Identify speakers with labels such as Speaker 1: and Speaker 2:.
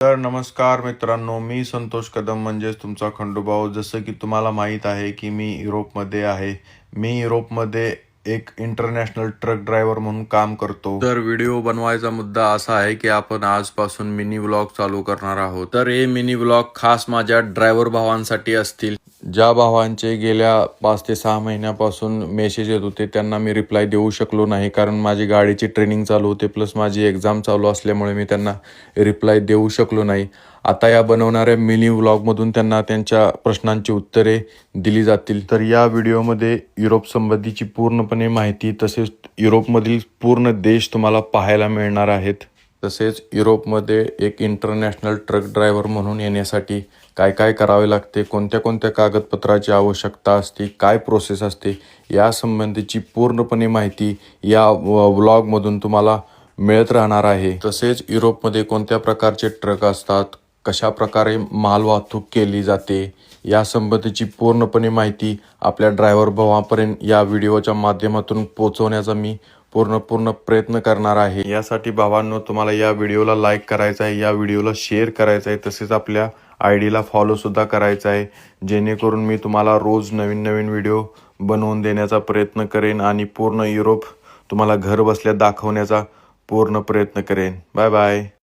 Speaker 1: तर नमस्कार मित्रांनो, मी संतोष कदम म्हणजेच तुमचा खंडूभाऊ. जसं की तुम्हाला माहीत आहे की मी युरोपमध्ये आहे. मी युरोपमध्ये एक इंटरनॅशनल ट्रक ड्रायव्हर म्हणून काम करतो. तर व्हिडिओ बनवायचा मुद्दा असा आहे की आपण आजपासून मिनी व्लॉग चालू करणार आहोत. तर हे मिनी व्लॉग खास माझ्या ड्रायव्हर भावांसाठी असतील. ज्या भावांचे गेल्या 5 ते 6 महिन्यापासून मेसेज येत होते त्यांना मी रिप्लाय देऊ शकलो नाही, कारण माझी गाडीची ट्रेनिंग चालू होते प्लस माझी एक्झाम चालू असल्यामुळे मी त्यांना रिप्लाय देऊ शकलो नाही. आता या बनवणाऱ्या मिनी व्लॉगमधून त्यांना त्यांच्या प्रश्नांची उत्तरे दिली जातील. तर या व्हिडिओमध्ये युरोप संबंधीची पूर्णपणे माहिती तसेच युरोपमधील पूर्ण देश तुम्हाला पाहायला मिळणार आहेत. तसेच युरोपमध्ये एक इंटरनॅशनल ट्रक ड्रायव्हर म्हणून येण्यासाठी काय काय करावे लागते, कोणत्या कोणत्या कागदपत्राची आवश्यकता असते, काय प्रोसेस असते, या संबंधीची पूर्णपणे माहिती या व्लॉगमधून तुम्हाला मिळत राहणार आहे. तसेच युरोपमध्ये कोणत्या प्रकारचे ट्रक असतात, कशा प्रकारे माल वाहतूक केली जाते, या संबंधीची पूर्णपणे माहिती आपल्या ड्रायव्हर भावापर्यंत या व्हिडिओच्या माध्यमातून पोहोचवण्याचा मी पूर्ण प्रयत्न करणार आहे. यासाठी भावांनो, तुम्हाला या व्हिडिओला लाईक करायचं आहे, या व्हिडिओला शेअर करायचं आहे, तसेच आपल्या आयडीला फॉलोसुद्धा करायचं आहे, जेणेकरून मी तुम्हाला रोज नवीन व्हिडिओ बनवून देण्याचा प्रयत्न करेन आणि पूर्ण युरोप तुम्हाला घर बसल्या दाखवण्याचा पूर्ण प्रयत्न करेन. Bye bye.